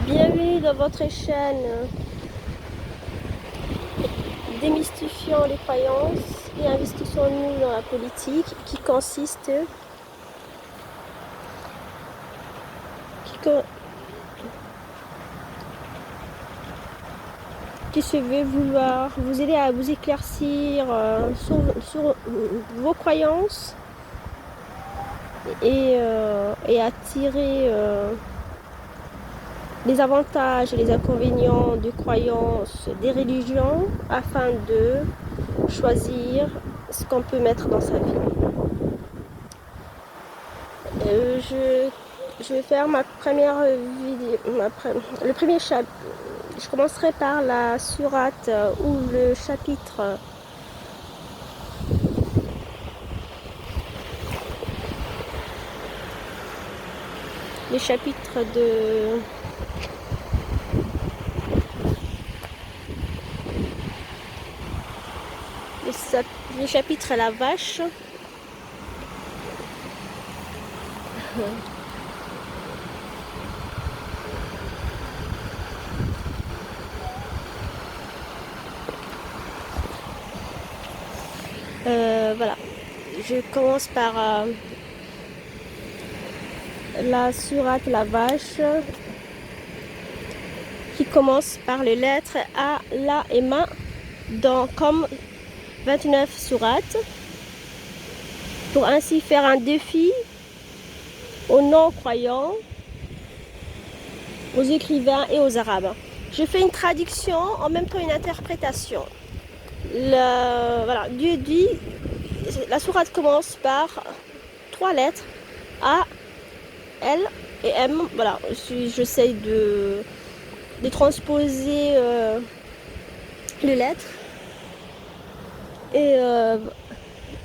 Bienvenue dans votre chaîne Démystifiant les croyances et investissons-nous dans la politique qui se veut vouloir vous aider à vous éclaircir sur vos croyances et à tirer les avantages et les inconvénients de croyances des religions afin de choisir ce qu'on peut mettre dans sa vie. Je vais faire ma première vidéo, le premier chapitre. Je commencerai par la sourate ou le chapitre de le chapitre à la vache. Voilà, je commence par la sourate la vache qui commence par les lettres A, La et Ma dans comme 29 sourates pour ainsi faire un défi aux non-croyants, aux écrivains et aux arabes. Je fais une traduction en même temps une interprétation. Voilà, Dieu dit, la sourate commence par 3 lettres A, L et M. Voilà, j'essaye de transposer les lettres. Et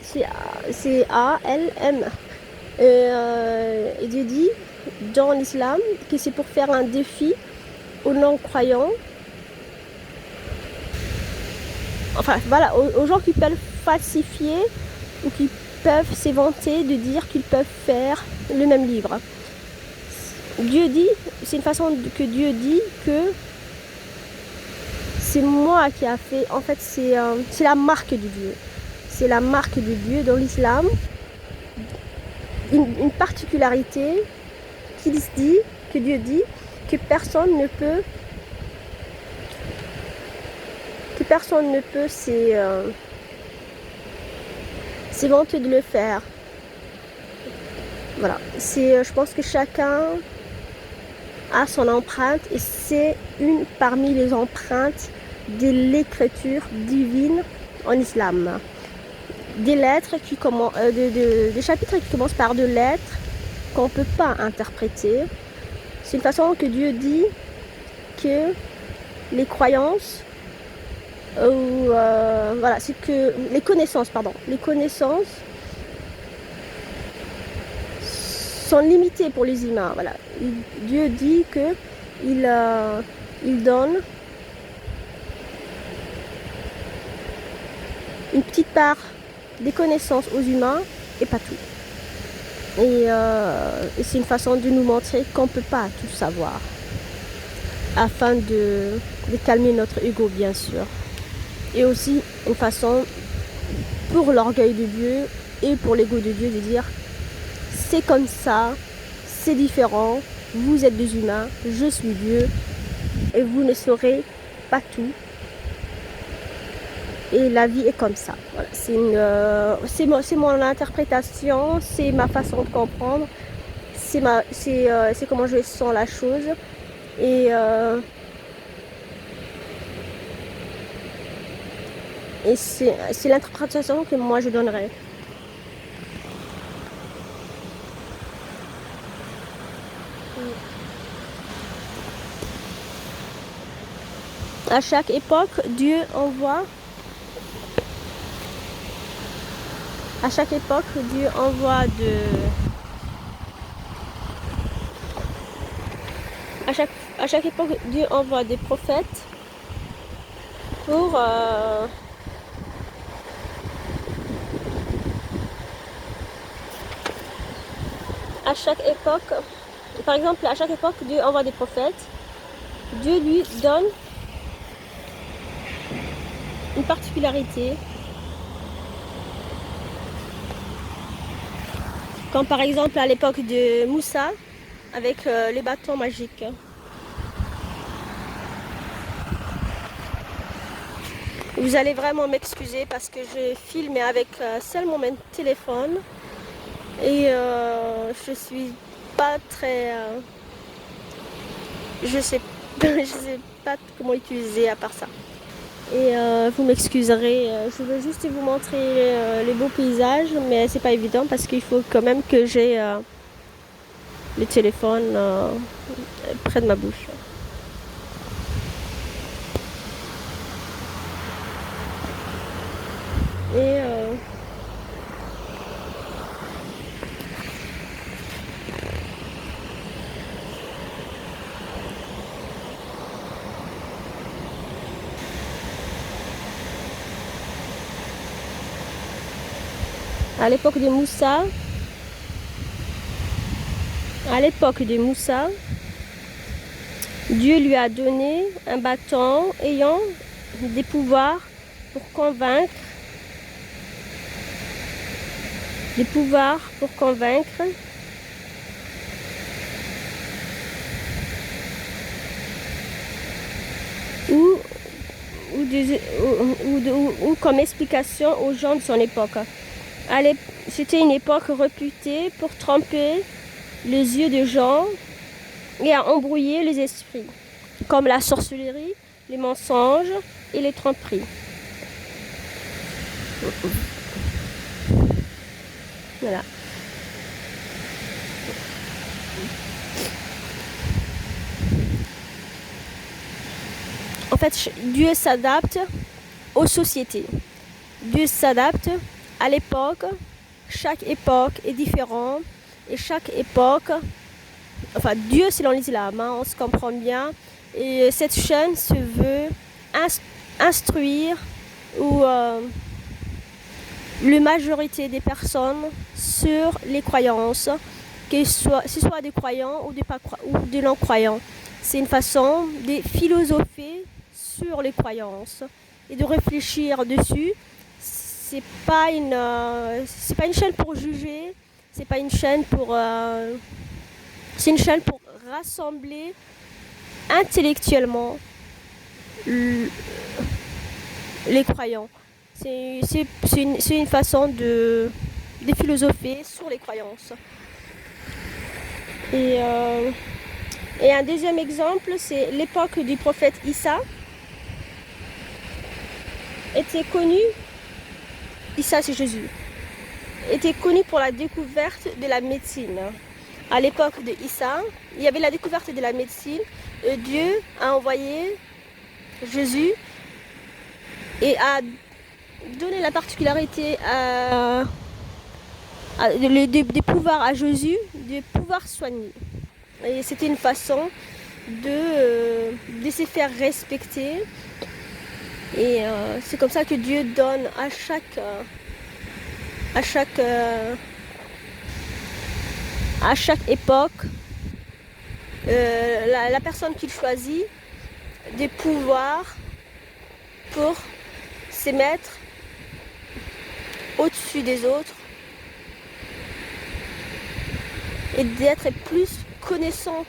c'est A, L, M. Et Dieu dit dans l'islam que c'est pour faire un défi aux non-croyants. Enfin voilà, aux gens qui peuvent falsifier ou qui peuvent s'éventer de dire qu'ils peuvent faire le même livre. Dieu dit, c'est une façon que Dieu dit que c'est moi qui a fait, en fait c'est la marque de Dieu. C'est la marque de Dieu dans l'islam. Une particularité qui dit, que Dieu dit, que personne ne peut s'éventer de le faire. Voilà, je pense que chacun a son empreinte et c'est une parmi les empreintes de l'écriture divine en islam. Des lettres qui commencent, des chapitres qui commencent par des lettres qu'on ne peut pas interpréter. C'est une façon que Dieu dit que les croyances voilà, c'est que les connaissances sont limitées pour les humains. Voilà. Dieu dit que il donne une petite part des connaissances aux humains et pas tout. Et c'est une façon de nous montrer qu'on ne peut pas tout savoir, afin de calmer notre ego, bien sûr. Et aussi une façon pour l'orgueil de Dieu et pour l'ego de Dieu de dire c'est comme ça, c'est différent, vous êtes des humains, je suis Dieu et vous ne saurez pas tout. Et la vie est comme ça. Voilà, c'est mon interprétation, c'est ma façon de comprendre, c'est comment je sens la chose. Et c'est l'interprétation que moi je donnerais. À chaque époque, Dieu envoie. À chaque époque, Dieu envoie à chaque époque, Dieu envoie des prophètes pour à chaque époque, par exemple, à chaque époque, Dieu envoie des prophètes Dieu lui donne une particularité, comme par exemple à l'époque de Moussa avec les bâtons magiques. Vous allez vraiment m'excuser parce que je filme avec seulement mon téléphone et je suis pas très... je sais pas comment utiliser à part ça. Et vous m'excuserez, je veux juste vous montrer les beaux paysages, mais c'est pas évident parce qu'il faut quand même que j'ai le téléphone près de ma bouche. Et à l'époque de Moussa, Dieu lui a donné un bâton ayant des pouvoirs pour convaincre, ou, ou comme explication aux gens de son époque. C'était une époque réputée pour tromper les yeux des gens et à embrouiller les esprits, comme la sorcellerie, les mensonges et les tromperies. Voilà. En fait, Dieu s'adapte aux sociétés. Dieu s'adapte à l'époque. Chaque époque est différente et chaque époque, enfin Dieu selon l'islam, on se comprend bien. Et cette chaîne se veut instruire ou la majorité des personnes sur les croyances, que ce soit des croyants ou des non-croyants. C'est une façon de philosopher sur les croyances et de réfléchir dessus. C'est pas une chaîne pour juger, c'est une chaîne pour rassembler intellectuellement les croyants. C'est une façon de philosopher sur les croyances. Et un deuxième exemple, c'est l'époque du prophète Issa. Issa c'est Jésus, était connu pour la découverte de la médecine. À l'époque de Issa, il y avait la découverte de la médecine. Dieu a envoyé Jésus et a donné la particularité des pouvoirs à Jésus, de pouvoir soigner. Et c'était une façon de se faire respecter. Et c'est comme ça que Dieu donne à chaque époque la personne qu'il choisit des pouvoirs pour se mettre au-dessus des autres et d'être plus connaissant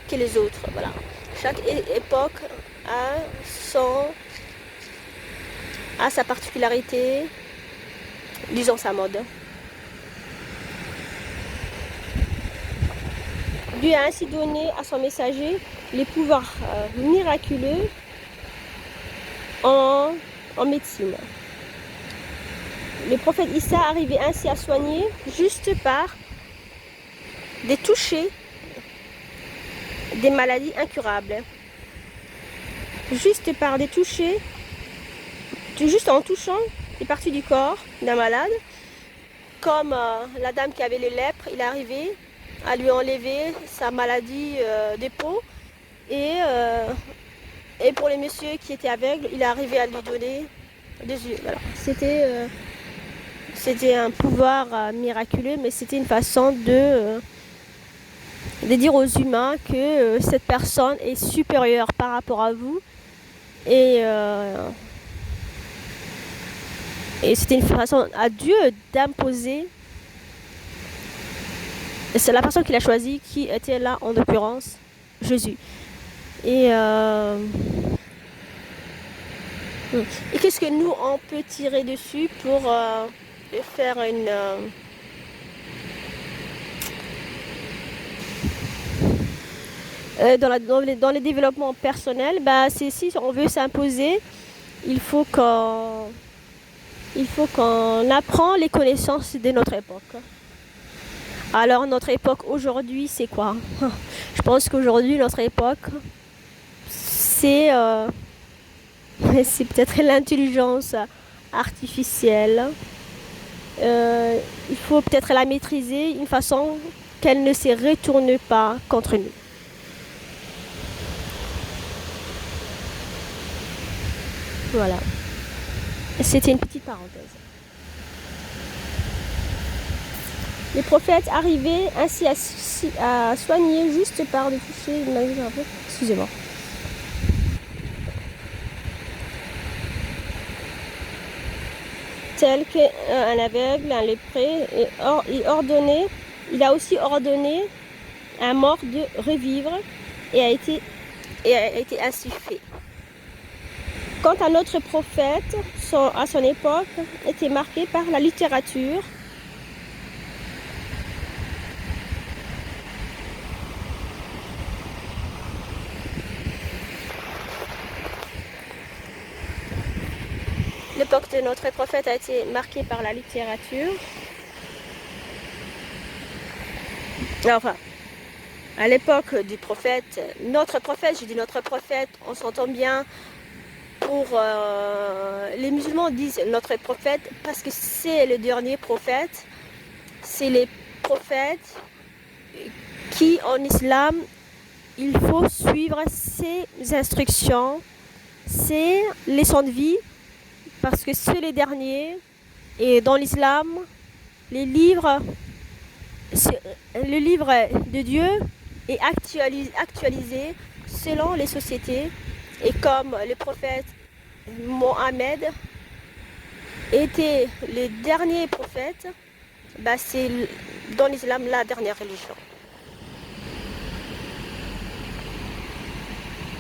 que les autres. Voilà. Chaque époque a sa particularité, disons sa mode. Dieu a ainsi donné à son messager les pouvoirs miraculeux en médecine. Le prophète Issa arrivait ainsi à soigner juste par des touchés des maladies incurables. Juste par des touchés, juste en touchant les parties du corps d'un malade, comme la dame qui avait les lèpres, il est arrivé à lui enlever sa maladie des peaux et pour les messieurs qui étaient aveugles, il est arrivé à lui donner des yeux. Voilà. C'était un pouvoir miraculeux, mais c'était une façon de dire aux humains que cette personne est supérieure par rapport à vous. Et c'était une façon à Dieu d'imposer. C'est la personne qu'il a choisie qui était là, en l'occurrence, Jésus. Et, et qu'est-ce que nous, on peut tirer dessus pour faire une... dans le développement personnel, bah, c'est si on veut s'imposer, il faut qu'on apprend les connaissances de notre époque. Alors notre époque aujourd'hui, c'est quoi? Je pense qu'aujourd'hui, notre époque, c'est c'est peut-être l'intelligence artificielle. Il faut peut-être la maîtriser d'une façon qu'elle ne se retourne pas contre nous. Voilà. C'était une petite parenthèse. Les prophètes arrivaient ainsi à soigner juste par des toucher. Excusez-moi. Tel qu'un aveugle, un lépreux, il a aussi ordonné à un mort de revivre et a été ainsi fait. Quant à notre prophète, à son époque, était marqué par la littérature. L'époque de notre prophète a été marquée par la littérature. Enfin, à l'époque du prophète, notre prophète, je dis notre prophète, on s'entend bien. Pour les musulmans disent notre prophète parce que c'est le dernier prophète. C'est les prophètes qui, en islam, il faut suivre ses instructions, ses leçons de vie, parce que c'est les derniers. Et dans l'islam, le livre de Dieu est actualisé selon les sociétés. Et comme le prophète Mohammed était le dernier prophète, bah c'est dans l'islam la dernière religion.